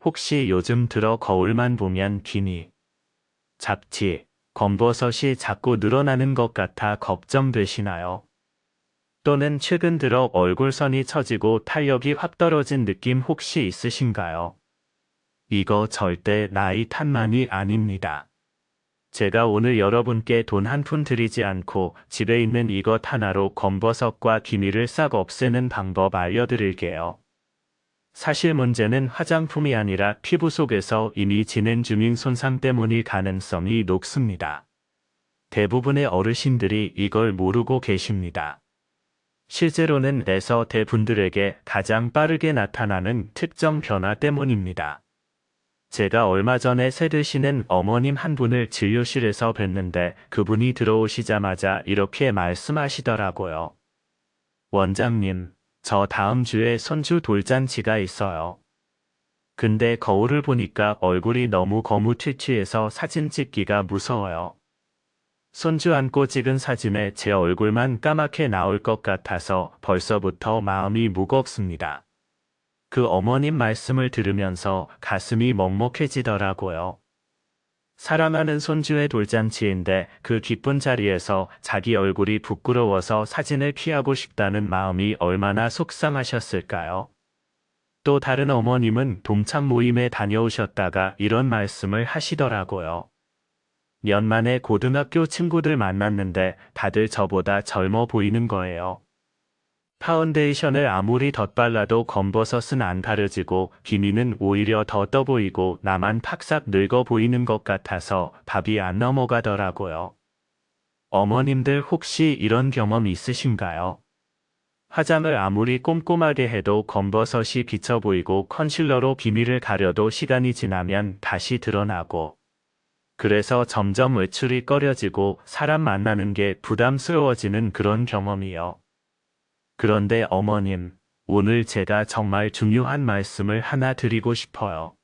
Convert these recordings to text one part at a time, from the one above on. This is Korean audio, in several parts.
혹시 요즘 들어 거울만 보면 기미, 잡티, 검버섯이 자꾸 늘어나는 것 같아 걱정되시나요? 또는 최근 들어 얼굴선이 처지고 탄력이 확 떨어진 느낌 혹시 있으신가요? 이거 절대 나이 탓만이 아닙니다. 제가 오늘 여러분께 돈 한 푼 들이지 않고 집에 있는 이것 하나로 검버섯과 기미를 싹 없애는 방법 알려드릴게요. 사실 문제는 화장품이 아니라 피부 속에서 이미 진행 중인 손상 때문일 가능성이 높습니다. 대부분의 어르신들이 이걸 모르고 계십니다. 실제로는 내서 대분들에게 가장 빠르게 나타나는 특정 변화 때문입니다. 제가 얼마 전에 새 드시는 어머님 한 분을 진료실에서 뵀는데 그분이 들어오시자마자 이렇게 말씀하시더라고요. 원장님, 저 다음 주에 손주 돌잔치가 있어요. 근데 거울을 보니까 얼굴이 너무 거무튀튀해서 사진 찍기가 무서워요. 손주 안고 찍은 사진에 제 얼굴만 까맣게 나올 것 같아서 벌써부터 마음이 무겁습니다. 그 어머님 말씀을 들으면서 가슴이 먹먹해지더라고요. 사랑하는 손주의 돌잔치인데 그 기쁜 자리에서 자기 얼굴이 부끄러워서 사진을 피하고 싶다는 마음이 얼마나 속상하셨을까요? 또 다른 어머님은 동창 모임에 다녀오셨다가 이런 말씀을 하시더라고요. 년 만에 고등학교 친구들 만났는데 다들 저보다 젊어 보이는 거예요. 파운데이션을 아무리 덧발라도 검버섯은 안 가려지고 기미는 오히려 더 떠 보이고 나만 팍싹 늙어 보이는 것 같아서 밥이 안 넘어가더라고요. 어머님들 혹시 이런 경험 있으신가요? 화장을 아무리 꼼꼼하게 해도 검버섯이 비쳐 보이고 컨실러로 기미를 가려도 시간이 지나면 다시 드러나고 그래서 점점 외출이 꺼려지고 사람 만나는 게 부담스러워지는 그런 경험이요. 그런데 어머님, 오늘 제가 정말 중요한 말씀을 하나 드리고 싶어요.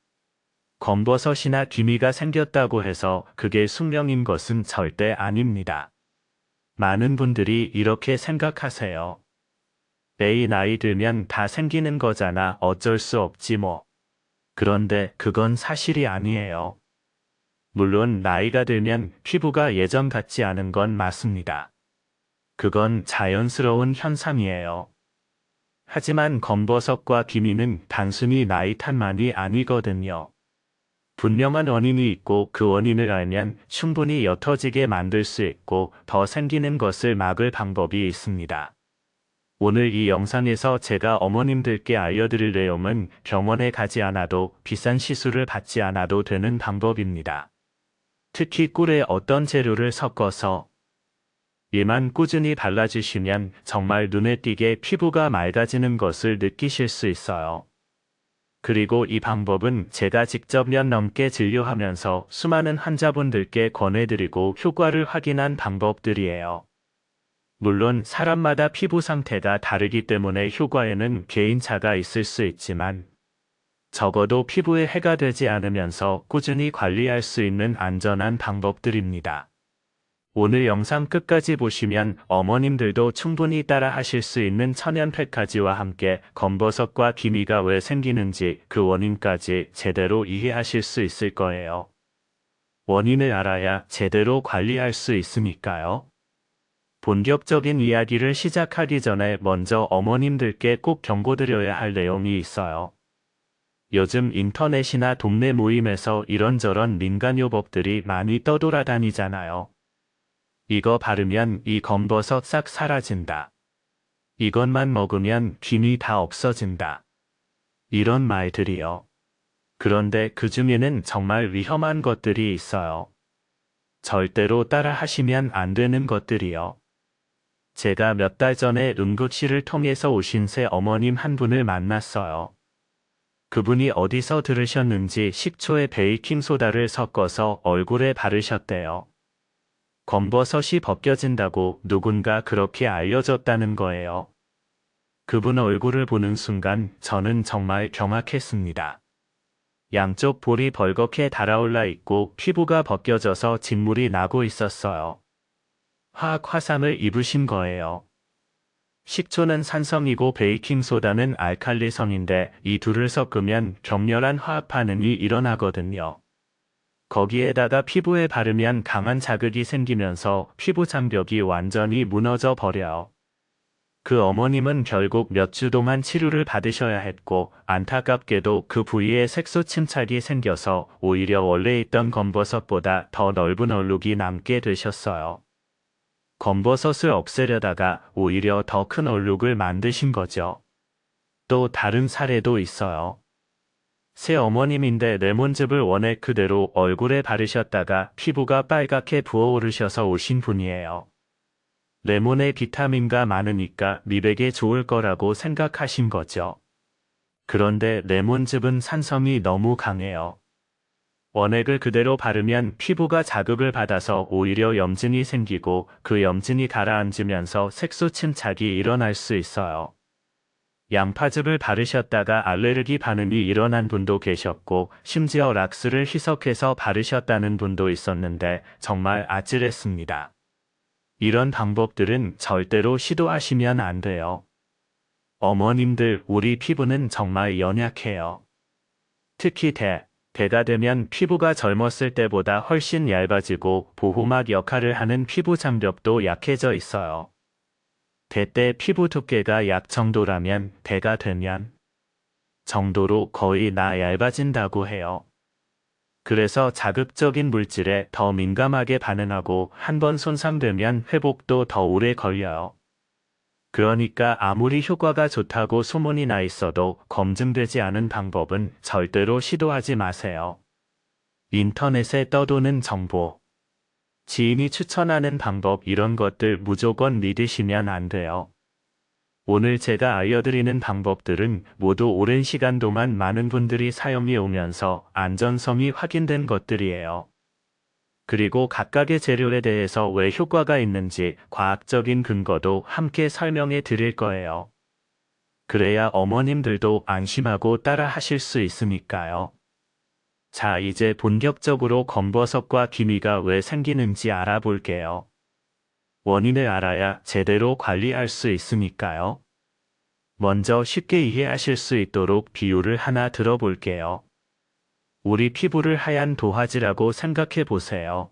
검버섯이나 기미가 생겼다고 해서 그게 숙명인 것은 절대 아닙니다. 많은 분들이 이렇게 생각하세요. 에이, 나이 들면 다 생기는 거잖아, 어쩔 수 없지 뭐. 그런데 그건 사실이 아니에요. 물론 나이가 들면 피부가 예전 같지 않은 건 맞습니다. 그건 자연스러운 현상이에요. 하지만 검버섯과 기미는 단순히 나이 탓만이 아니거든요. 분명한 원인이 있고 그 원인을 알면 충분히 옅어지게 만들 수 있고 더 생기는 것을 막을 방법이 있습니다. 오늘 이 영상에서 제가 어머님들께 알려드릴 내용은 병원에 가지 않아도 비싼 시술을 받지 않아도 되는 방법입니다. 특히 꿀에 어떤 재료를 섞어서 이만 꾸준히 발라주시면 정말 눈에 띄게 피부가 맑아지는 것을 느끼실 수 있어요. 그리고 이 방법은 제가 직접 년 넘게 진료하면서 수많은 환자분들께 권해드리고 효과를 확인한 방법들이에요. 물론 사람마다 피부 상태가 다르기 때문에 효과에는 개인차가 있을 수 있지만 적어도 피부에 해가 되지 않으면서 꾸준히 관리할 수 있는 안전한 방법들입니다. 오늘 영상 끝까지 보시면 어머님들도 충분히 따라 하실 수 있는 천연 100가지와 함께 검버섯과 기미가 왜 생기는지 그 원인까지 제대로 이해하실 수 있을 거예요. 원인을 알아야 제대로 관리할 수 있으니까요. 본격적인 이야기를 시작하기 전에 먼저 어머님들께 꼭 경고드려야 할 내용이 있어요. 요즘 인터넷이나 동네 모임에서 이런저런 민간요법들이 많이 떠돌아다니잖아요. 이거 바르면 이 검버섯 싹 사라진다. 이것만 먹으면 기미 다 없어진다. 이런 말들이요. 그런데 그 중에는 정말 위험한 것들이 있어요. 절대로 따라 하시면 안 되는 것들이요. 제가 몇 달 전에 응급실을 통해서 오신 새 어머님 한 분을 만났어요. 그분이 어디서 들으셨는지 식초에 베이킹소다를 섞어서 얼굴에 바르셨대요. 검버섯이 벗겨진다고 누군가 그렇게 알려줬다는 거예요. 그분 얼굴을 보는 순간 저는 정말 경악했습니다. 양쪽 볼이 벌겋게 달아올라 있고 피부가 벗겨져서 진물이 나고 있었어요. 화학 화상을 입으신 거예요. 식초는 산성이고 베이킹소다는 알칼리성인데 이 둘을 섞으면 격렬한 화학 반응이 일어나거든요. 거기에다가 피부에 바르면 강한 자극이 생기면서 피부 장벽이 완전히 무너져 버려요. 그 어머님은 결국 몇 주 동안 치료를 받으셔야 했고 안타깝게도 그 부위에 색소 침착이 생겨서 오히려 원래 있던 검버섯보다 더 넓은 얼룩이 남게 되셨어요. 검버섯을 없애려다가 오히려 더 큰 얼룩을 만드신 거죠. 또 다른 사례도 있어요. 새 어머님인데 레몬즙을 원액 그대로 얼굴에 바르셨다가 피부가 빨갛게 부어오르셔서 오신 분이에요. 레몬에 비타민가 많으니까 미백에 좋을 거라고 생각하신 거죠. 그런데 레몬즙은 산성이 너무 강해요. 원액을 그대로 바르면 피부가 자극을 받아서 오히려 염증이 생기고 그 염증이 가라앉으면서 색소 침착이 일어날 수 있어요. 양파즙을 바르셨다가 알레르기 반응이 일어난 분도 계셨고 심지어 락스를 희석해서 바르셨다는 분도 있었는데 정말 아찔했습니다. 이런 방법들은 절대로 시도하시면 안 돼요. 어머님들, 우리 피부는 정말 연약해요. 특히 대가 되면 피부가 젊었을 때보다 훨씬 얇아지고 보호막 역할을 하는 피부 장벽도 약해져 있어요. 대 때 피부 두께가 약 정도라면 대가 되면 정도로 거의 얇아진다고 해요. 그래서 자극적인 물질에 더 민감하게 반응하고 한번 손상되면 회복도 더 오래 걸려요. 그러니까 아무리 효과가 좋다고 소문이 나 있어도 검증되지 않은 방법은 절대로 시도하지 마세요. 인터넷에 떠도는 정보, 지인이 추천하는 방법 이런 것들 무조건 믿으시면 안 돼요. 오늘 제가 알려드리는 방법들은 모두 오랜 시간 동안 많은 분들이 사용해 오면서 안전성이 확인된 것들이에요. 그리고 각각의 재료에 대해서 왜 효과가 있는지 과학적인 근거도 함께 설명해 드릴 거예요. 그래야 어머님들도 안심하고 따라 하실 수 있으니까요. 자, 이제 본격적으로 검버섯과 기미가 왜 생기는지 알아볼게요. 원인을 알아야 제대로 관리할 수 있으니까요. 먼저 쉽게 이해하실 수 있도록 비유를 하나 들어볼게요. 우리 피부를 하얀 도화지라고 생각해 보세요.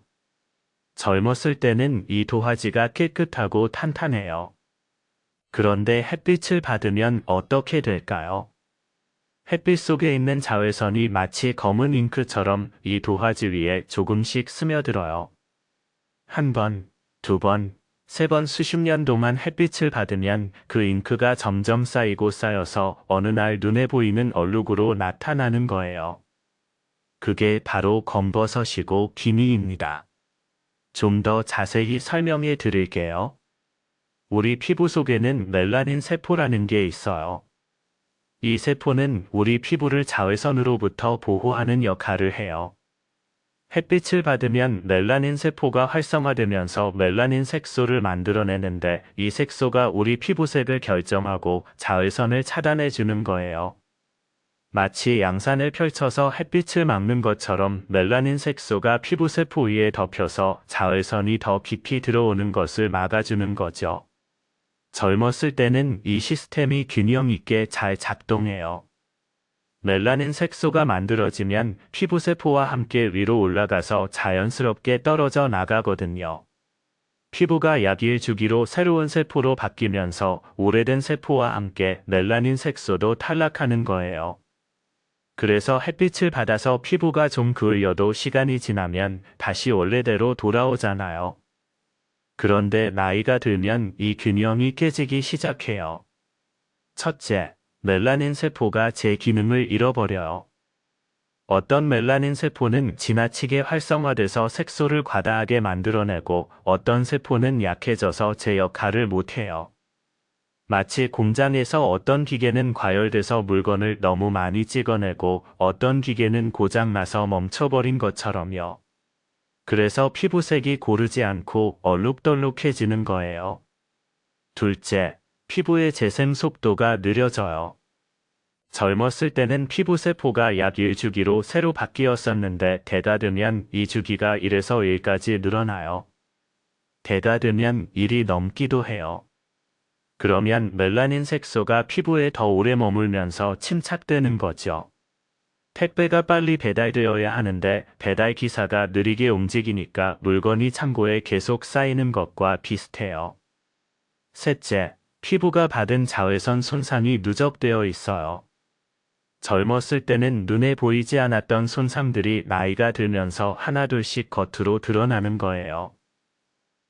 젊었을 때는 이 도화지가 깨끗하고 탄탄해요. 그런데 햇빛을 받으면 어떻게 될까요? 햇빛 속에 있는 자외선이 마치 검은 잉크처럼 이 도화지 위에 조금씩 스며들어요. 한 번, 두 번, 세 번 수십 년 동안 햇빛을 받으면 그 잉크가 점점 쌓이고 쌓여서 어느 날 눈에 보이는 얼룩으로 나타나는 거예요. 그게 바로 검버섯이고 기미입니다. 좀 더 자세히 설명해 드릴게요. 우리 피부 속에는 멜라닌 세포라는 게 있어요. 이 세포는 우리 피부를 자외선으로부터 보호하는 역할을 해요. 햇빛을 받으면 멜라닌 세포가 활성화되면서 멜라닌 색소를 만들어내는데 이 색소가 우리 피부색을 결정하고 자외선을 차단해 주는 거예요. 마치 양산을 펼쳐서 햇빛을 막는 것처럼 멜라닌 색소가 피부세포 위에 덮여서 자외선이 더 깊이 들어오는 것을 막아주는 거죠. 젊었을 때는 이 시스템이 균형 있게 잘 작동해요. 멜라닌 색소가 만들어지면 피부세포와 함께 위로 올라가서 자연스럽게 떨어져 나가거든요. 피부가 약 1주기로 새로운 세포로 바뀌면서 오래된 세포와 함께 멜라닌 색소도 탈락하는 거예요. 그래서 햇빛을 받아서 피부가 좀 그을려도 시간이 지나면 다시 원래대로 돌아오잖아요. 그런데 나이가 들면 이 균형이 깨지기 시작해요. 첫째, 멜라닌 세포가 제 기능을 잃어버려요. 어떤 멜라닌 세포는 지나치게 활성화돼서 색소를 과다하게 만들어내고 어떤 세포는 약해져서 제 역할을 못해요. 마치 공장에서 어떤 기계는 과열돼서 물건을 너무 많이 찍어내고 어떤 기계는 고장나서 멈춰버린 것처럼요. 그래서 피부색이 고르지 않고 얼룩덜룩해지는 거예요. 둘째, 피부의 재생 속도가 느려져요. 젊었을 때는 피부세포가 약 1주기로 새로 바뀌었었는데 대가 되면 이 주기가 1에서 1까지 늘어나요. 대가 되면 1이 넘기도 해요. 그러면 멜라닌 색소가 피부에 더 오래 머물면서 침착되는 거죠. 택배가 빨리 배달되어야 하는데 배달 기사가 느리게 움직이니까 물건이 창고에 계속 쌓이는 것과 비슷해요. 셋째, 피부가 받은 자외선 손상이 누적되어 있어요. 젊었을 때는 눈에 보이지 않았던 손상들이 나이가 들면서 하나둘씩 겉으로 드러나는 거예요.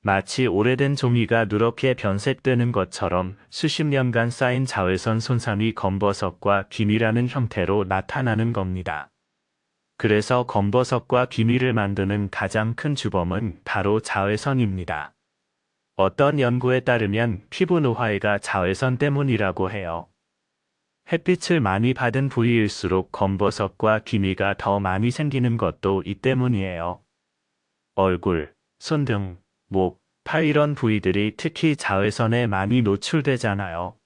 마치 오래된 종이가 누렇게 변색되는 것처럼 수십 년간 쌓인 자외선 손상이 검버섯과 기미라는 형태로 나타나는 겁니다. 그래서 검버섯과 기미를 만드는 가장 큰 주범은 바로 자외선입니다. 어떤 연구에 따르면 피부 노화가 자외선 때문이라고 해요. 햇빛을 많이 받은 부위일수록 검버섯과 기미가 더 많이 생기는 것도 이 때문이에요. 얼굴, 손 등, 목, 팔 이런 부위들이 특히 자외선에 많이 노출되잖아요.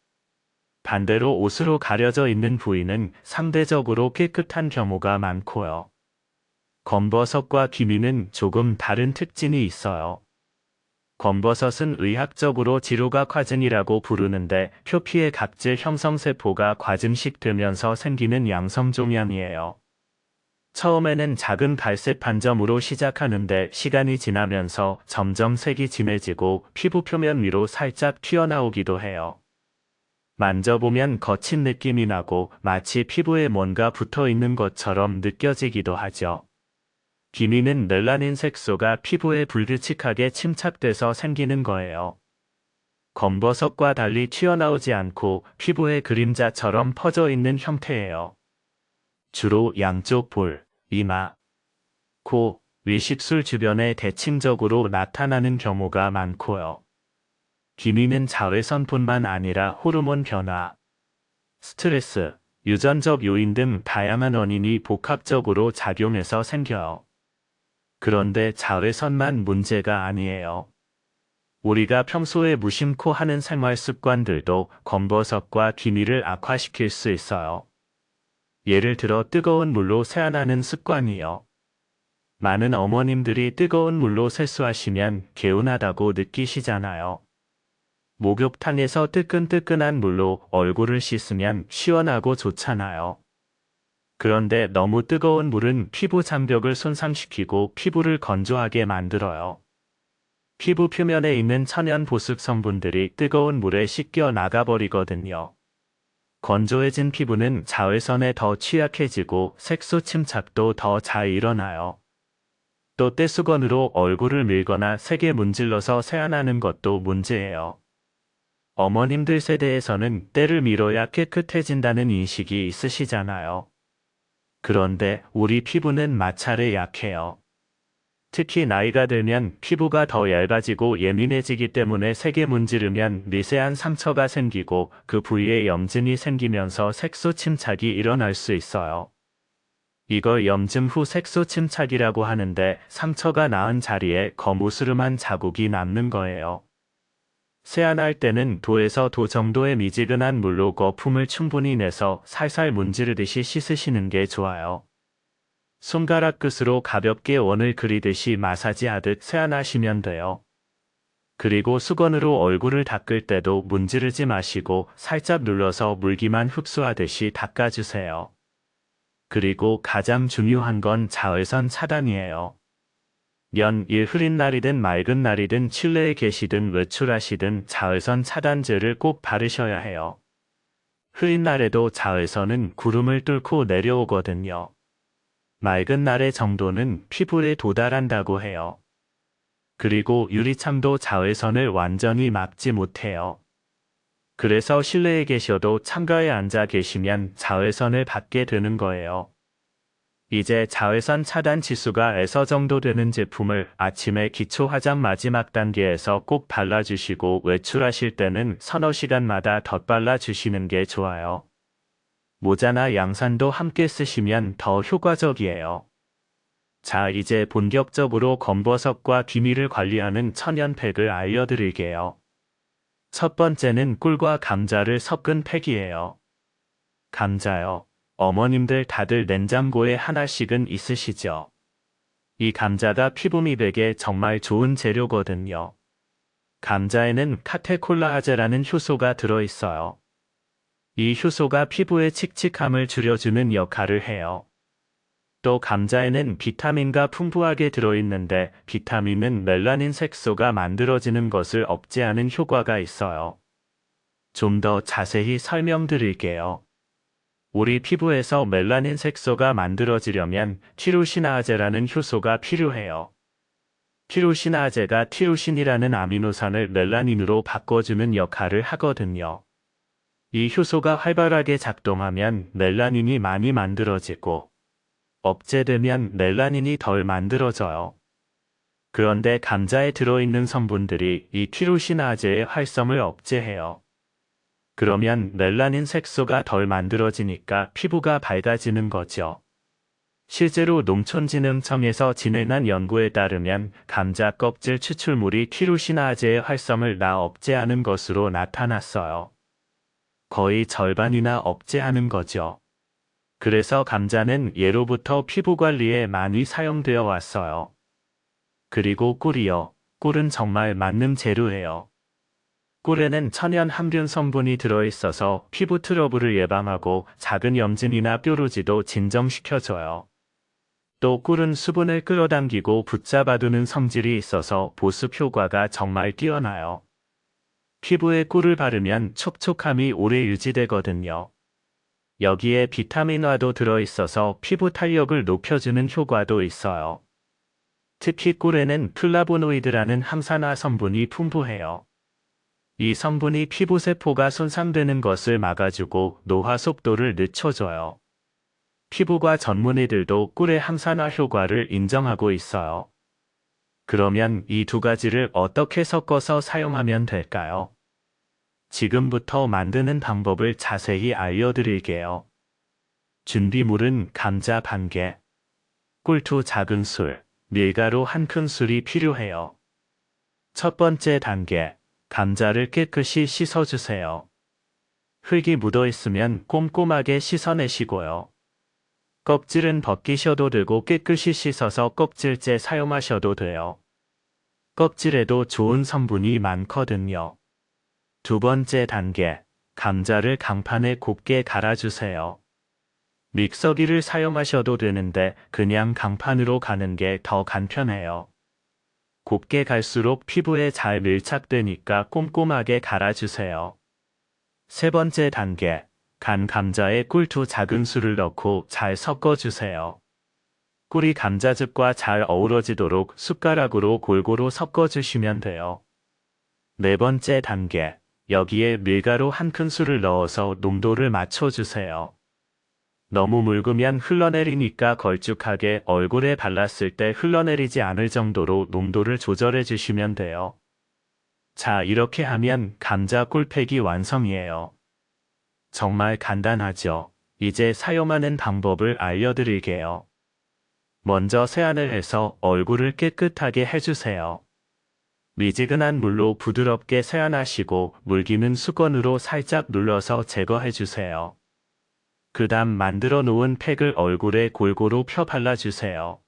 반대로 옷으로 가려져 있는 부위는 상대적으로 깨끗한 경우가 많고요. 검버섯과 기미는 조금 다른 특징이 있어요. 검버섯은 의학적으로 지루각화증이라고 부르는데 표피의 각질 형성세포가 과증식되면서 생기는 양성종양이에요. 처음에는 작은 갈색 반점으로 시작하는데 시간이 지나면서 점점 색이 진해지고 피부 표면 위로 살짝 튀어나오기도 해요. 만져보면 거친 느낌이 나고 마치 피부에 뭔가 붙어 있는 것처럼 느껴지기도 하죠. 기미는 멜라닌 색소가 피부에 불규칙하게 침착돼서 생기는 거예요. 검버섯과 달리 튀어나오지 않고 피부에 그림자처럼 퍼져 있는 형태예요. 주로 양쪽 볼, 이마, 코, 위식술 주변에 대칭적으로 나타나는 경우가 많고요. 기미는 자외선뿐만 아니라 호르몬 변화, 스트레스, 유전적 요인 등 다양한 원인이 복합적으로 작용해서 생겨요. 그런데 자외선만 문제가 아니에요. 우리가 평소에 무심코 하는 생활 습관들도 검버섯과 기미를 악화시킬 수 있어요. 예를 들어 뜨거운 물로 세안하는 습관이요. 많은 어머님들이 뜨거운 물로 세수하시면 개운하다고 느끼시잖아요. 목욕탕에서 뜨끈뜨끈한 물로 얼굴을 씻으면 시원하고 좋잖아요. 그런데 너무 뜨거운 물은 피부 장벽을 손상시키고 피부를 건조하게 만들어요. 피부 표면에 있는 천연 보습 성분들이 뜨거운 물에 씻겨 나가버리거든요. 건조해진 피부는 자외선에 더 취약해지고 색소 침착도 더 잘 일어나요. 또 떼수건으로 얼굴을 밀거나 세게 문질러서 세안하는 것도 문제예요. 어머님들 세대에서는 때를 밀어야 깨끗해진다는 인식이 있으시잖아요. 그런데 우리 피부는 마찰에 약해요. 특히 나이가 들면 피부가 더 얇아지고 예민해지기 때문에 세게 문지르면 미세한 상처가 생기고 그 부위에 염증이 생기면서 색소 침착이 일어날 수 있어요. 이걸 염증 후 색소 침착이라고 하는데 상처가 나은 자리에 거무스름한 자국이 남는 거예요. 세안할 때는 도에서 도 정도의 미지근한 물로 거품을 충분히 내서 살살 문지르듯이 씻으시는 게 좋아요. 손가락 끝으로 가볍게 원을 그리듯이 마사지하듯 세안하시면 돼요. 그리고 수건으로 얼굴을 닦을 때도 문지르지 마시고 살짝 눌러서 물기만 흡수하듯이 닦아주세요. 그리고 가장 중요한 건 자외선 차단이에요. 연일 흐린 날이든 맑은 날이든 실내에 계시든 외출하시든 자외선 차단제를 꼭 바르셔야 해요. 흐린 날에도 자외선은 구름을 뚫고 내려오거든요. 맑은 날의 정도는 피부에 도달한다고 해요. 그리고 유리창도 자외선을 완전히 막지 못해요. 그래서 실내에 계셔도 창가에 앉아 계시면 자외선을 받게 되는 거예요. 이제 자외선 차단 지수가 S 정도 되는 제품을 아침에 기초 화장 마지막 단계에서 꼭 발라주시고 외출하실 때는 서너 시간마다 덧발라주시는 게 좋아요. 모자나 양산도 함께 쓰시면 더 효과적이에요. 자, 이제 본격적으로 검버섯과 기미를 관리하는 천연팩을 알려드릴게요. 첫 번째는 꿀과 감자를 섞은 팩이에요. 감자요. 어머님들 다들 냉장고에 하나씩은 있으시죠? 이 감자가 피부 미백에 정말 좋은 재료거든요. 감자에는 카테콜라아제라는 효소가 들어있어요. 이 효소가 피부의 칙칙함을 줄여주는 역할을 해요. 또 감자에는 비타민가 풍부하게 들어있는데 비타민은 멜라닌 색소가 만들어지는 것을 억제하는 효과가 있어요. 좀 더 자세히 설명드릴게요. 우리 피부에서 멜라닌 색소가 만들어지려면 티로시나아제라는 효소가 필요해요. 티로시나아제가 티로신이라는 아미노산을 멜라닌으로 바꿔주는 역할을 하거든요. 이 효소가 활발하게 작동하면 멜라닌이 많이 만들어지고 억제되면 멜라닌이 덜 만들어져요. 그런데 감자에 들어있는 성분들이 이 티로시나아제의 활성을 억제해요. 그러면 멜라닌 색소가 덜 만들어지니까 피부가 밝아지는 거죠. 실제로 농촌진흥청에서 진행한 연구에 따르면 감자 껍질 추출물이 티로시나아제의 활성을 억제하는 것으로 나타났어요. 거의 절반이나 억제하는 거죠. 그래서 감자는 예로부터 피부 관리에 많이 사용되어 왔어요. 그리고 꿀이요. 꿀은 정말 만능 재료예요. 꿀에는 천연 함균 성분이 들어있어서 피부 트러블을 예방하고 작은 염증이나 뾰루지도 진정시켜줘요. 또 꿀은 수분을 끌어당기고 붙잡아두는 성질이 있어서 보습 효과가 정말 뛰어나요. 피부에 꿀을 바르면 촉촉함이 오래 유지되거든요. 여기에 비타민화도 들어있어서 피부 탄력을 높여주는 효과도 있어요. 특히 꿀에는 플라보노이드라는 항산화 성분이 풍부해요. 이 성분이 피부 세포가 손상되는 것을 막아주고 노화 속도를 늦춰줘요. 피부과 전문의들도 꿀의 항산화 효과를 인정하고 있어요. 그러면 이 두 가지를 어떻게 섞어서 사용하면 될까요? 지금부터 만드는 방법을 자세히 알려드릴게요. 준비물은 감자 반개, 꿀 2작은술, 밀가루 1큰술이 필요해요. 첫 번째 단계, 감자를 깨끗이 씻어주세요. 흙이 묻어있으면 꼼꼼하게 씻어내시고요. 껍질은 벗기셔도 되고 깨끗이 씻어서 껍질째 사용하셔도 돼요. 껍질에도 좋은 성분이 많거든요. 두 번째 단계, 감자를 강판에 곱게 갈아주세요. 믹서기를 사용하셔도 되는데 그냥 강판으로 가는 게 더 간편해요. 곱게 갈수록 피부에 잘 밀착되니까 꼼꼼하게 갈아주세요. 세 번째 단계, 간 감자에 꿀 2작은술을 넣고 잘 섞어주세요. 꿀이 감자즙과 잘 어우러지도록 숟가락으로 골고루 섞어주시면 돼요. 네 번째 단계, 여기에 밀가루 1큰술을 넣어서 농도를 맞춰주세요. 너무 묽으면 흘러내리니까 걸쭉하게 얼굴에 발랐을 때 흘러내리지 않을 정도로 농도를 조절해 주시면 돼요. 자, 이렇게 하면 감자 꿀팩이 완성이에요. 정말 간단하죠? 이제 사용하는 방법을 알려드릴게요. 먼저 세안을 해서 얼굴을 깨끗하게 해주세요. 미지근한 물로 부드럽게 세안하시고 물기는 수건으로 살짝 눌러서 제거해주세요. 그 다음 만들어 놓은 팩을 얼굴에 골고루 펴 발라주세요.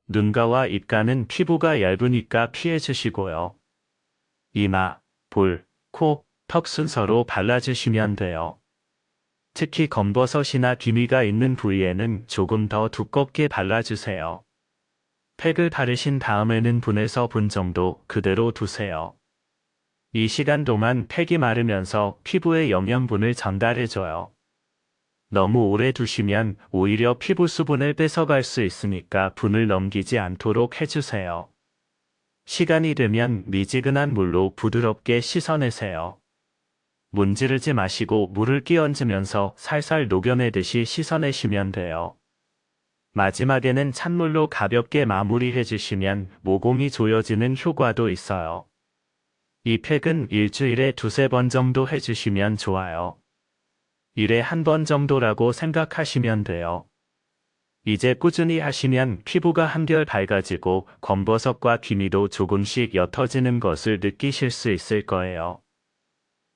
눈가와 입가는 피부가 얇으니까 피해주시고요. 이마, 볼, 코, 턱 순서로 발라주시면 돼요. 특히 검버섯이나 귀미가 있는 부위에는 조금 더 두껍게 발라주세요. 팩을 바르신 다음에는 분에서 분 정도 그대로 두세요. 이 시간 동안 팩이 마르면서 피부에 영양분을 전달해줘요. 너무 오래 두시면 오히려 피부 수분을 뺏어갈 수 있으니까 분을 넘기지 않도록 해주세요. 시간이 되면 미지근한 물로 부드럽게 씻어내세요. 문지르지 마시고 물을 끼얹으면서 살살 녹여내듯이 씻어내시면 돼요. 마지막에는 찬물로 가볍게 마무리해주시면 모공이 조여지는 효과도 있어요. 이 팩은 일주일에 2~3번 정도 해주시면 좋아요. 일에 1번 정도라고 생각하시면 돼요. 이제 꾸준히 하시면 피부가 한결 밝아지고 검버섯과 기미도 조금씩 옅어지는 것을 느끼실 수 있을 거예요.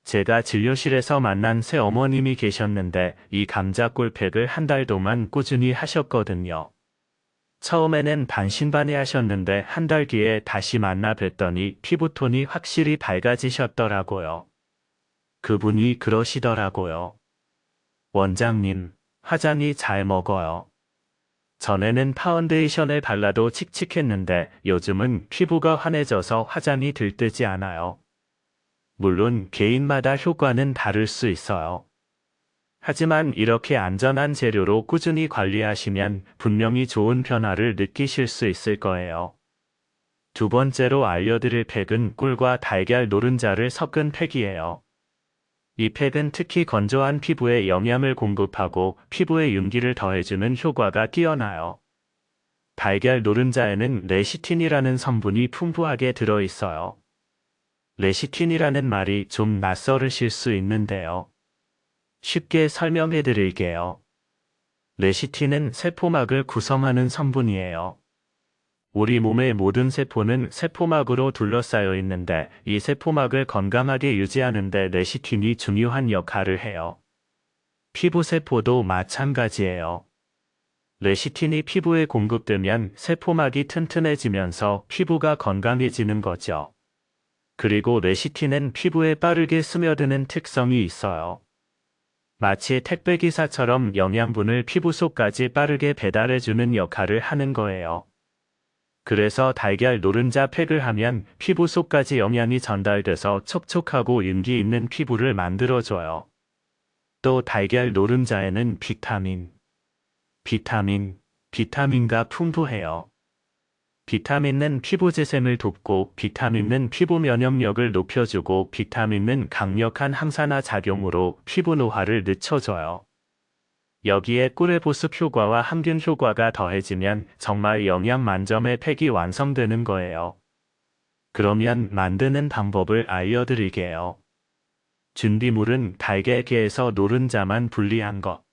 제가 진료실에서 만난 새 어머님이 계셨는데 이 감자 꿀팩을 1달 동안 꾸준히 하셨거든요. 처음에는 반신반의하셨는데 한 달 뒤에 다시 만나 뵀더니 피부톤이 확실히 밝아지셨더라고요. 그분이 그러시더라고요. 원장님, 화장이 잘 먹어요. 전에는 파운데이션을 발라도 칙칙했는데 요즘은 피부가 환해져서 화장이 들뜨지 않아요. 물론 개인마다 효과는 다를 수 있어요. 하지만 이렇게 안전한 재료로 꾸준히 관리하시면 분명히 좋은 변화를 느끼실 수 있을 거예요. 두 번째로 알려드릴 팩은 꿀과 달걀 노른자를 섞은 팩이에요. 이 팩은 특히 건조한 피부에 영양을 공급하고 피부에 윤기를 더해주는 효과가 뛰어나요. 달걀 노른자에는 레시틴이라는 성분이 풍부하게 들어있어요. 레시틴이라는 말이 좀 낯설으실 수 있는데요. 쉽게 설명해 드릴게요. 레시틴은 세포막을 구성하는 성분이에요. 우리 몸의 모든 세포는 세포막으로 둘러싸여 있는데 이 세포막을 건강하게 유지하는 데 레시틴이 중요한 역할을 해요. 피부 세포도 마찬가지예요. 레시틴이 피부에 공급되면 세포막이 튼튼해지면서 피부가 건강해지는 거죠. 그리고 레시틴은 피부에 빠르게 스며드는 특성이 있어요. 마치 택배기사처럼 영양분을 피부 속까지 빠르게 배달해주는 역할을 하는 거예요. 그래서 달걀 노른자 팩을 하면 피부 속까지 영양이 전달돼서 촉촉하고 윤기 있는 피부를 만들어줘요. 또 달걀 노른자에는 비타민가 풍부해요. 비타민은 피부 재생을 돕고 비타민은 피부 면역력을 높여주고 비타민은 강력한 항산화 작용으로 피부 노화를 늦춰줘요. 여기에 꿀의 보습 효과와 항균 효과가 더해지면 정말 영양 만점의 팩이 완성되는 거예요. 그러면 만드는 방법을 알려드릴게요. 준비물은 달걀계에서 노른자만 분리한 것,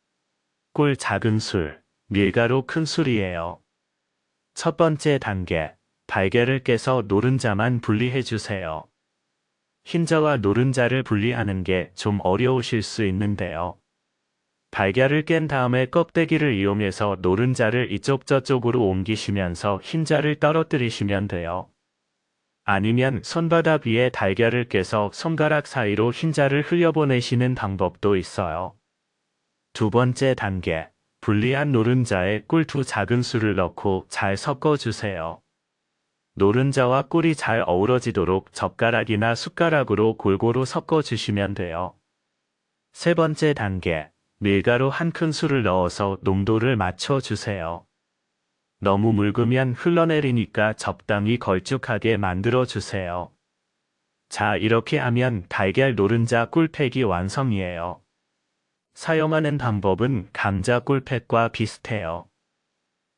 꿀 작은 술, 밀가루 큰 술이에요. 첫 번째 단계, 달걀을 깨서 노른자만 분리해 주세요. 흰자와 노른자를 분리하는 게 좀 어려우실 수 있는데요. 달걀을 깬 다음에 껍데기를 이용해서 노른자를 이쪽 저쪽으로 옮기시면서 흰자를 떨어뜨리시면 돼요. 아니면 손바닥 위에 달걀을 깨서 손가락 사이로 흰자를 흘려보내시는 방법도 있어요. 두 번째 단계, 분리한 노른자에 꿀 2 작은 술을 넣고 잘 섞어주세요. 노른자와 꿀이 잘 어우러지도록 젓가락이나 숟가락으로 골고루 섞어주시면 돼요. 세 번째 단계, 밀가루 1큰술을 넣어서 농도를 맞춰주세요. 너무 묽으면 흘러내리니까 적당히 걸쭉하게 만들어주세요. 자, 이렇게 하면 달걀 노른자 꿀팩이 완성이에요. 사용하는 방법은 감자 꿀팩과 비슷해요.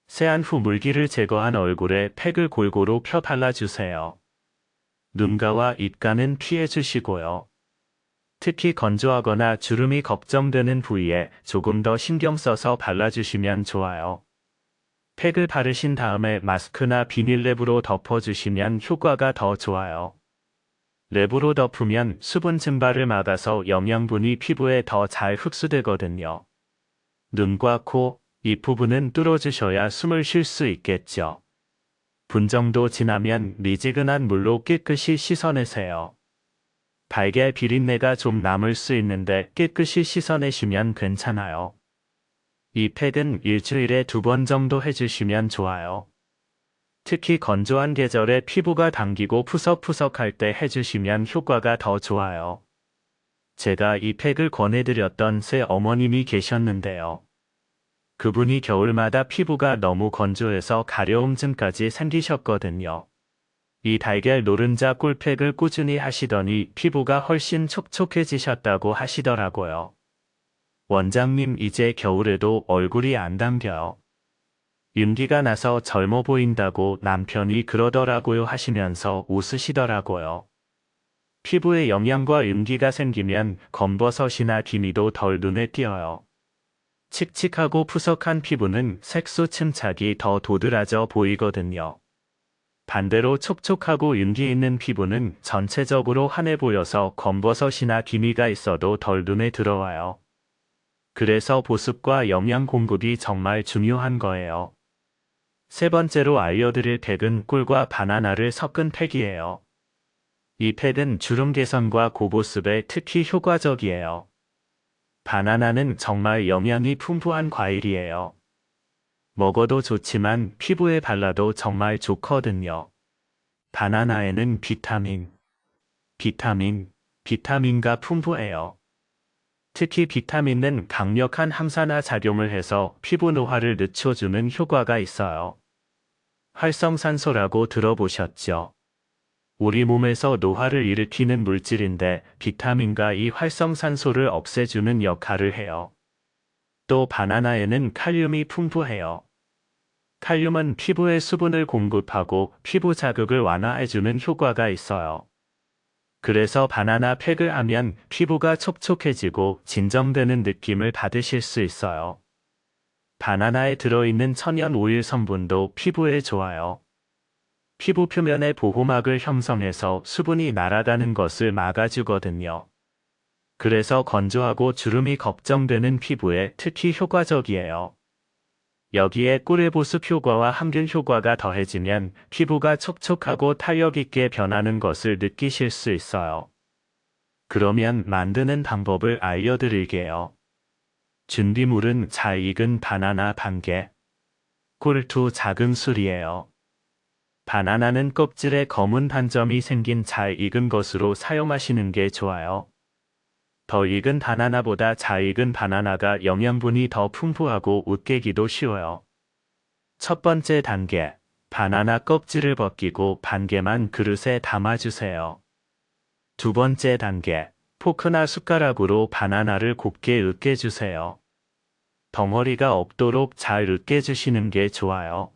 세안 후 물기를 제거한 얼굴에 팩을 골고루 펴 발라주세요. 눈가와 입가는 피해주시고요. 특히 건조하거나 주름이 걱정되는 부위에 조금 더 신경 써서 발라주시면 좋아요. 팩을 바르신 다음에 마스크나 비닐랩으로 덮어주시면 효과가 더 좋아요. 랩으로 덮으면 수분 증발을 막아서 영양분이 피부에 더 잘 흡수되거든요. 눈과 코, 입 부분은 뚫어주셔야 숨을 쉴 수 있겠죠. 분 정도 지나면 미지근한 물로 깨끗이 씻어내세요. 달걀 비린내가 좀 남을 수 있는데 깨끗이 씻어내시면 괜찮아요. 이 팩은 일주일에 2번 정도 해주시면 좋아요. 특히 건조한 계절에 피부가 당기고 푸석푸석할 때 해주시면 효과가 더 좋아요. 제가 이 팩을 권해드렸던 새 어머님이 계셨는데요. 그분이 겨울마다 피부가 너무 건조해서 가려움증까지 생기셨거든요. 이 달걀 노른자 꿀팩을 꾸준히 하시더니 피부가 훨씬 촉촉해지셨다고 하시더라고요. 원장님, 이제 겨울에도 얼굴이 안 당겨요. 윤기가 나서 젊어 보인다고 남편이 그러더라고요 하시면서 웃으시더라고요. 피부에 영양과 윤기가 생기면 검버섯이나 기미도 덜 눈에 띄어요. 칙칙하고 푸석한 피부는 색소 침착이 더 도드라져 보이거든요. 반대로 촉촉하고 윤기 있는 피부는 전체적으로 환해 보여서 검버섯이나 기미가 있어도 덜 눈에 들어와요. 그래서 보습과 영양 공급이 정말 중요한 거예요. 세 번째로 알려드릴 팩은 꿀과 바나나를 섞은 팩이에요. 이 팩은 주름 개선과 고보습에 특히 효과적이에요. 바나나는 정말 영양이 풍부한 과일이에요. 먹어도 좋지만 피부에 발라도 정말 좋거든요. 바나나에는 비타민가 풍부해요. 특히 비타민은 강력한 항산화 작용을 해서 피부 노화를 늦춰주는 효과가 있어요. 활성산소라고 들어보셨죠? 우리 몸에서 노화를 일으키는 물질인데 비타민과 이 활성산소를 없애주는 역할을 해요. 또 바나나에는 칼륨이 풍부해요. 칼륨은 피부에 수분을 공급하고 피부 자극을 완화해주는 효과가 있어요. 그래서 바나나 팩을 하면 피부가 촉촉해지고 진정되는 느낌을 받으실 수 있어요. 바나나에 들어있는 천연 오일 성분도 피부에 좋아요. 피부 표면의 보호막을 형성해서 수분이 날아가는 것을 막아주거든요. 그래서 건조하고 주름이 걱정되는 피부에 특히 효과적이에요. 여기에 꿀의 보습 효과와 항균 효과가 더해지면 피부가 촉촉하고 탄력 있게 변하는 것을 느끼실 수 있어요. 그러면 만드는 방법을 알려드릴게요. 준비물은 잘 익은 바나나 1개, 꿀 2 작은 술이에요. 바나나는 껍질에 검은 반점이 생긴 잘 익은 것으로 사용하시는 게 좋아요. 더 익은 바나나보다 잘 익은 바나나가 영양분이 더 풍부하고 으깨기도 쉬워요. 첫 번째 단계, 바나나 껍질을 벗기고 반 개만 그릇에 담아주세요. 두 번째 단계, 포크나 숟가락으로 바나나를 곱게 으깨주세요. 덩어리가 없도록 잘 으깨주시는 게 좋아요.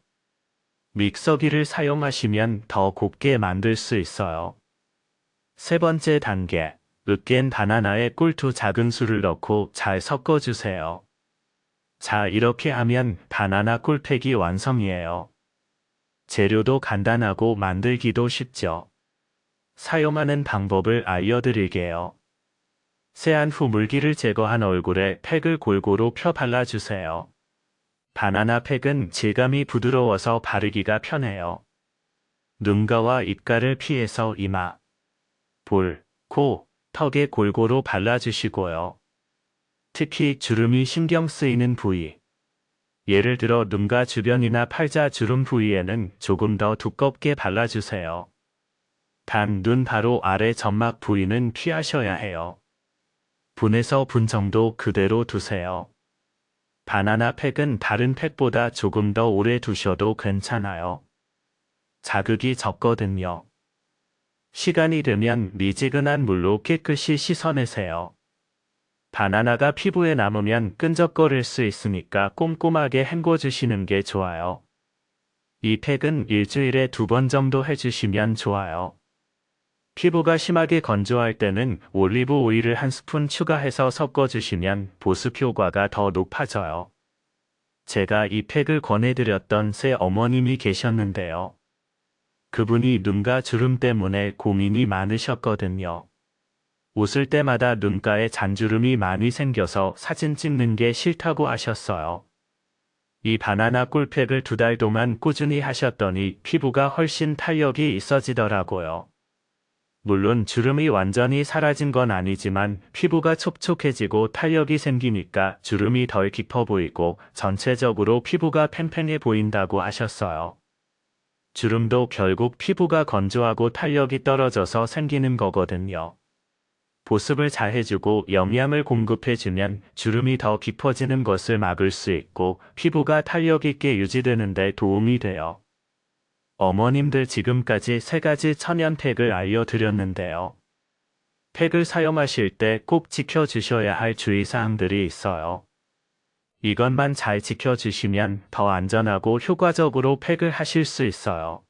믹서기를 사용하시면 더 곱게 만들 수 있어요. 세 번째 단계, 으깬 바나나에 꿀 2 작은 술을 넣고 잘 섞어주세요. 자, 이렇게 하면 바나나 꿀팩이 완성이에요. 재료도 간단하고 만들기도 쉽죠. 사용하는 방법을 알려드릴게요. 세안 후 물기를 제거한 얼굴에 팩을 골고루 펴 발라주세요. 바나나 팩은 질감이 부드러워서 바르기가 편해요. 눈가와 입가를 피해서 이마, 볼, 코, 턱에 골고루 발라주시고요. 특히 주름이 신경 쓰이는 부위, 예를 들어 눈가 주변이나 팔자 주름 부위에는 조금 더 두껍게 발라주세요. 단 눈 바로 아래 점막 부위는 피하셔야 해요. 분에서 분 정도 그대로 두세요. 바나나 팩은 다른 팩보다 조금 더 오래 두셔도 괜찮아요. 자극이 적거든요. 시간이 되면 미지근한 물로 깨끗이 씻어내세요. 바나나가 피부에 남으면 끈적거릴 수 있으니까 꼼꼼하게 헹궈주시는 게 좋아요. 이 팩은 일주일에 2번 정도 해주시면 좋아요. 피부가 심하게 건조할 때는 올리브 오일을 1스푼 추가해서 섞어주시면 보습 효과가 더 높아져요. 제가 이 팩을 권해드렸던 새 어머님이 계셨는데요. 그분이 눈가 주름 때문에 고민이 많으셨거든요. 웃을 때마다 눈가에 잔주름이 많이 생겨서 사진 찍는 게 싫다고 하셨어요. 이 바나나 꿀팩을 2달 동안 꾸준히 하셨더니 피부가 훨씬 탄력이 있어지더라고요. 물론 주름이 완전히 사라진 건 아니지만 피부가 촉촉해지고 탄력이 생기니까 주름이 덜 깊어 보이고 전체적으로 피부가 팽팽해 보인다고 하셨어요. 주름도 결국 피부가 건조하고 탄력이 떨어져서 생기는 거거든요. 보습을 잘 해주고 영양을 공급해주면 주름이 더 깊어지는 것을 막을 수 있고 피부가 탄력 있게 유지되는 데 도움이 돼요. 어머님들 지금까지 3가지 천연 팩을 알려드렸는데요. 팩을 사용하실 때 꼭 지켜주셔야 할 주의사항들이 있어요. 이것만 잘 지켜주시면 더 안전하고 효과적으로 팩을 하실 수 있어요.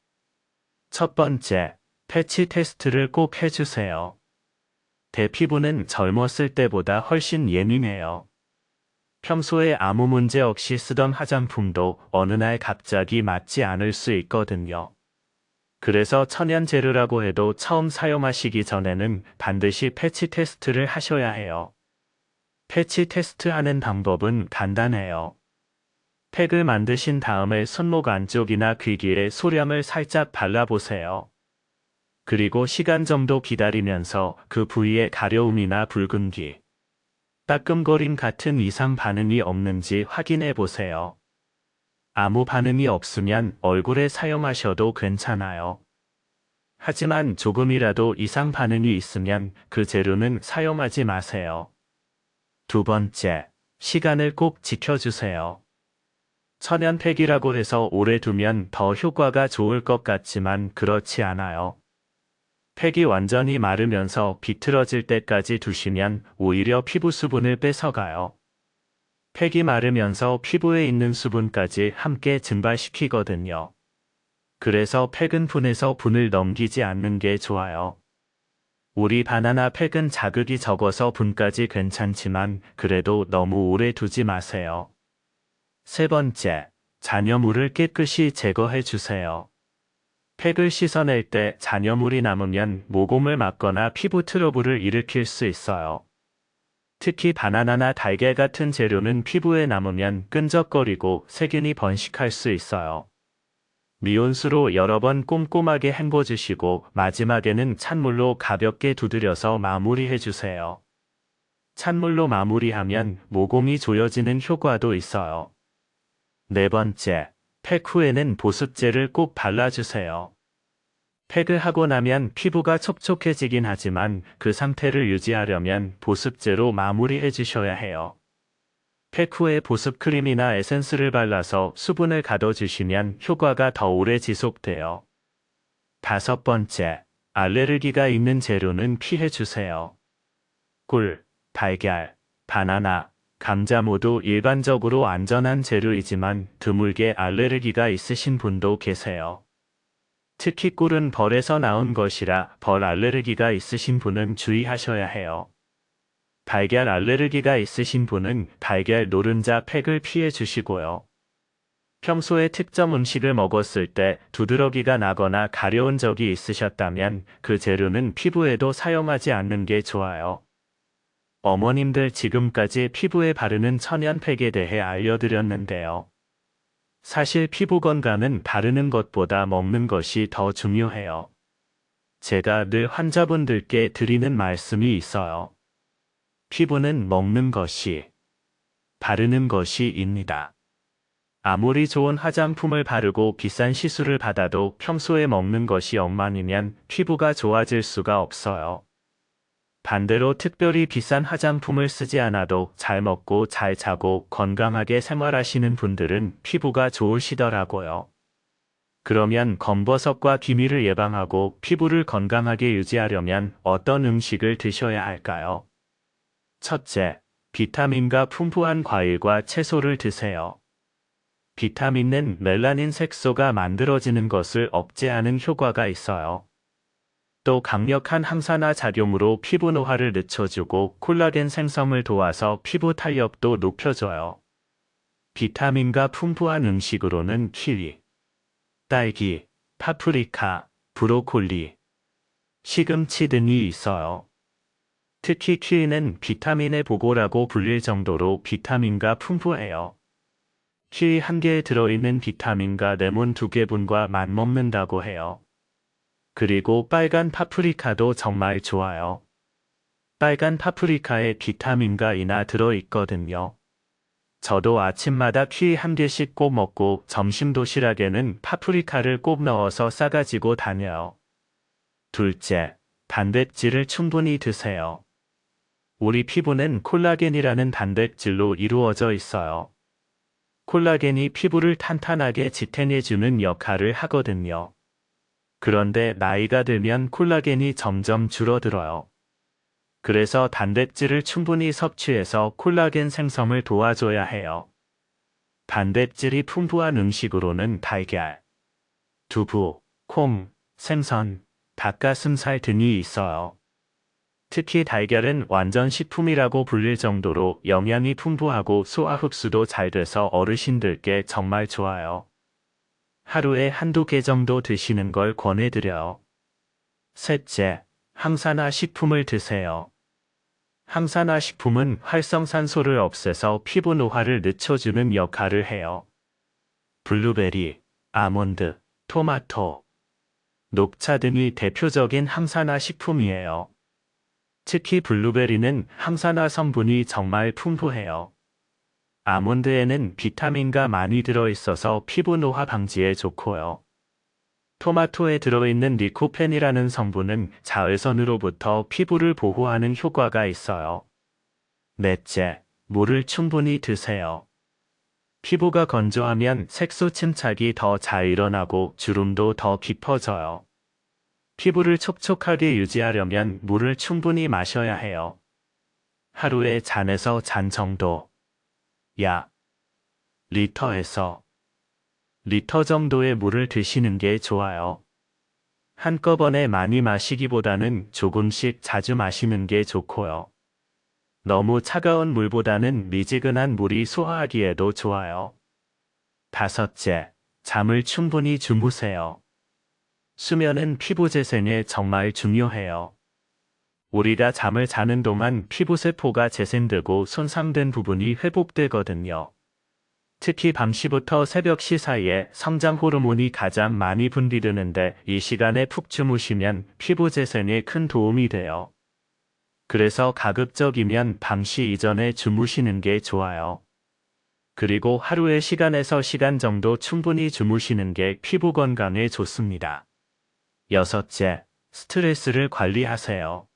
첫 번째, 패치 테스트를 꼭 해주세요. 대피부는 젊었을 때보다 훨씬 예민해요. 평소에 아무 문제 없이 쓰던 화장품도 어느 날 갑자기 맞지 않을 수 있거든요. 그래서 천연 재료라고 해도 처음 사용하시기 전에는 반드시 패치 테스트를 하셔야 해요. 패치 테스트 하는 방법은 간단해요. 팩을 만드신 다음에 손목 안쪽이나 귀기에 소량을 살짝 발라보세요. 그리고 시간 정도 기다리면서 그 부위에 가려움이나 붉은기, 따끔거림 같은 이상 반응이 없는지 확인해 보세요. 아무 반응이 없으면 얼굴에 사용하셔도 괜찮아요. 하지만 조금이라도 이상 반응이 있으면 그 재료는 사용하지 마세요. 두 번째, 시간을 꼭 지켜주세요. 천연팩이라고 해서 오래 두면 더 효과가 좋을 것 같지만 그렇지 않아요. 팩이 완전히 마르면서 비틀어질 때까지 두시면 오히려 피부 수분을 뺏어가요. 팩이 마르면서 피부에 있는 수분까지 함께 증발시키거든요. 그래서 팩은 분해서 분을 넘기지 않는 게 좋아요. 우리 바나나 팩은 자극이 적어서 분까지 괜찮지만 그래도 너무 오래 두지 마세요. 세 번째, 잔여물을 깨끗이 제거해 주세요. 팩을 씻어낼 때 잔여물이 남으면 모공을 막거나 피부 트러블을 일으킬 수 있어요. 특히 바나나나 달걀 같은 재료는 피부에 남으면 끈적거리고 세균이 번식할 수 있어요. 미온수로 여러 번 꼼꼼하게 헹궈주시고 마지막에는 찬물로 가볍게 두드려서 마무리해주세요. 찬물로 마무리하면 모공이 조여지는 효과도 있어요. 네 번째, 팩 후에는 보습제를 꼭 발라주세요. 팩을 하고 나면 피부가 촉촉해지긴 하지만 그 상태를 유지하려면 보습제로 마무리해 주셔야 해요. 팩 후에 보습 크림이나 에센스를 발라서 수분을 가둬주시면 효과가 더 오래 지속돼요. 다섯 번째, 알레르기가 있는 재료는 피해 주세요. 꿀, 달걀, 바나나, 감자 모두 일반적으로 안전한 재료이지만 드물게 알레르기가 있으신 분도 계세요. 특히 꿀은 벌에서 나온 것이라 벌 알레르기가 있으신 분은 주의하셔야 해요. 달걀 알레르기가 있으신 분은 달걀 노른자 팩을 피해 주시고요. 평소에 특정 음식을 먹었을 때 두드러기가 나거나 가려운 적이 있으셨다면 그 재료는 피부에도 사용하지 않는 게 좋아요. 어머님들 지금까지 피부에 바르는 천연팩에 대해 알려드렸는데요. 사실 피부 건강은 바르는 것보다 먹는 것이 더 중요해요. 제가 늘 환자분들께 드리는 말씀이 있어요. 피부는 먹는 것이, 바르는 것이입니다. 아무리 좋은 화장품을 바르고 비싼 시술을 받아도 평소에 먹는 것이 엉망이면 피부가 좋아질 수가 없어요. 반대로 특별히 비싼 화장품을 쓰지 않아도 잘 먹고 잘 자고 건강하게 생활하시는 분들은 피부가 좋으시더라고요. 그러면 검버섯과 기미를 예방하고 피부를 건강하게 유지하려면 어떤 음식을 드셔야 할까요? 첫째, 비타민과 풍부한 과일과 채소를 드세요. 비타민은 멜라닌 색소가 만들어지는 것을 억제하는 효과가 있어요. 또 강력한 항산화 작용으로 피부 노화를 늦춰주고 콜라겐 생성을 도와서 피부 탄력도 높여줘요. 비타민과 풍부한 음식으로는 키위, 딸기, 파프리카, 브로콜리, 시금치 등이 있어요. 특히 키위는 비타민의 보고라고 불릴 정도로 비타민과 풍부해요. 키위 한 개에 들어있는 비타민과 레몬 2개분과 맞먹는다고 해요. 그리고 빨간 파프리카도 정말 좋아요. 빨간 파프리카에 비타민과 이나 들어있거든요. 저도 아침마다 키위 한 개씩 꼭 먹고 점심 도시락에는 파프리카를 꼭 넣어서 싸가지고 다녀요. 둘째, 단백질을 충분히 드세요. 우리 피부는 콜라겐이라는 단백질로 이루어져 있어요. 콜라겐이 피부를 탄탄하게 지탱해주는 역할을 하거든요. 그런데 나이가 들면 콜라겐이 점점 줄어들어요. 그래서 단백질을 충분히 섭취해서 콜라겐 생성을 도와줘야 해요. 단백질이 풍부한 음식으로는 달걀, 두부, 콩, 생선, 닭가슴살 등이 있어요. 특히 달걀은 완전 식품이라고 불릴 정도로 영양이 풍부하고 소화 흡수도 잘 돼서 어르신들께 정말 좋아요. 하루에 한두 개 정도 드시는 걸 권해드려요. 셋째, 항산화 식품을 드세요. 항산화 식품은 활성산소를 없애서 피부 노화를 늦춰주는 역할을 해요. 블루베리, 아몬드, 토마토, 녹차 등이 대표적인 항산화 식품이에요. 특히 블루베리는 항산화 성분이 정말 풍부해요. 아몬드에는 비타민가 많이 들어있어서 피부 노화 방지에 좋고요. 토마토에 들어있는 리코펜이라는 성분은 자외선으로부터 피부를 보호하는 효과가 있어요. 넷째, 물을 충분히 드세요. 피부가 건조하면 색소 침착이 더 잘 일어나고 주름도 더 깊어져요. 피부를 촉촉하게 유지하려면 물을 충분히 마셔야 해요. 하루에 잔에서 잔 정도, 약 리터에서 리터 정도의 물을 드시는 게 좋아요. 한꺼번에 많이 마시기보다는 조금씩 자주 마시는 게 좋고요. 너무 차가운 물보다는 미지근한 물이 소화하기에도 좋아요. 다섯째, 잠을 충분히 주무세요. 수면은 피부 재생에 정말 중요해요. 우리가 잠을 자는 동안 피부세포가 재생되고 손상된 부분이 회복되거든요. 특히 밤시부터 새벽시 사이에 성장 호르몬이 가장 많이 분비되는데 이 시간에 푹 주무시면 피부 재생에 큰 도움이 돼요. 그래서 가급적이면 밤시 이전에 주무시는 게 좋아요. 그리고 하루에 시간에서 시간 정도 충분히 주무시는 게 피부 건강에 좋습니다. 여섯째, 스트레스를 관리하세요.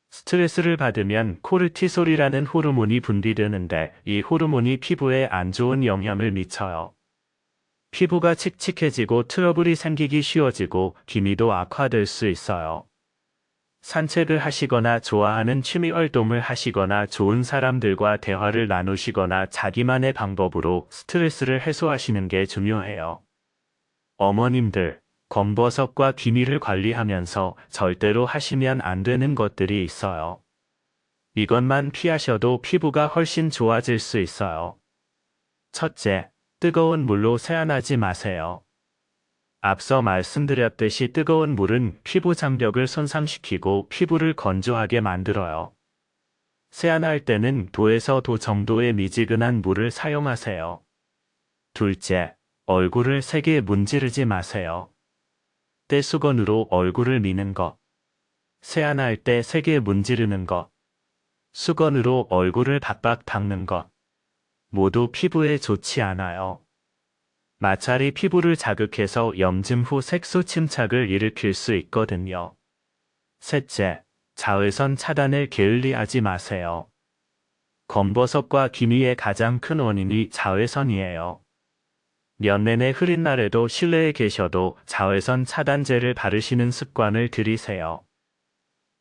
스트레스를 받으면 코르티솔이라는 호르몬이 분비되는데 이 호르몬이 피부에 안 좋은 영향을 미쳐요. 피부가 칙칙해지고 트러블이 생기기 쉬워지고 기미도 악화될 수 있어요. 산책을 하시거나 좋아하는 취미 활동을 하시거나 좋은 사람들과 대화를 나누시거나 자기만의 방법으로 스트레스를 해소하시는 게 중요해요. 어머님들, 검버섯과 기미를 관리하면서 절대로 하시면 안 되는 것들이 있어요. 이것만 피하셔도 피부가 훨씬 좋아질 수 있어요. 첫째, 뜨거운 물로 세안하지 마세요. 앞서 말씀드렸듯이 뜨거운 물은 피부 장벽을 손상시키고 피부를 건조하게 만들어요. 세안할 때는 도에서 도 정도의 미지근한 물을 사용하세요. 둘째, 얼굴을 세게 문지르지 마세요. 떼수건으로 얼굴을 미는 것, 세안할 때 세게 문지르는 것, 수건으로 얼굴을 박박 닦는 것, 모두 피부에 좋지 않아요. 마찰이 피부를 자극해서 염증 후 색소 침착을 일으킬 수 있거든요. 셋째, 자외선 차단을 게을리하지 마세요. 검버섯과 기미의 가장 큰 원인이 자외선이에요. 몇 내내 흐린 날에도 실내에 계셔도 자외선 차단제를 바르시는 습관을 들이세요.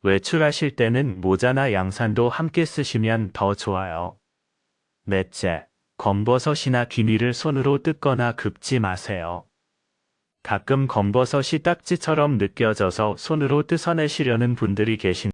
외출하실 때는 모자나 양산도 함께 쓰시면 더 좋아요. 넷째, 검버섯이나 기미를 손으로 뜯거나 긁지 마세요. 가끔 검버섯이 딱지처럼 느껴져서 손으로 뜯어내시려는 분들이 계신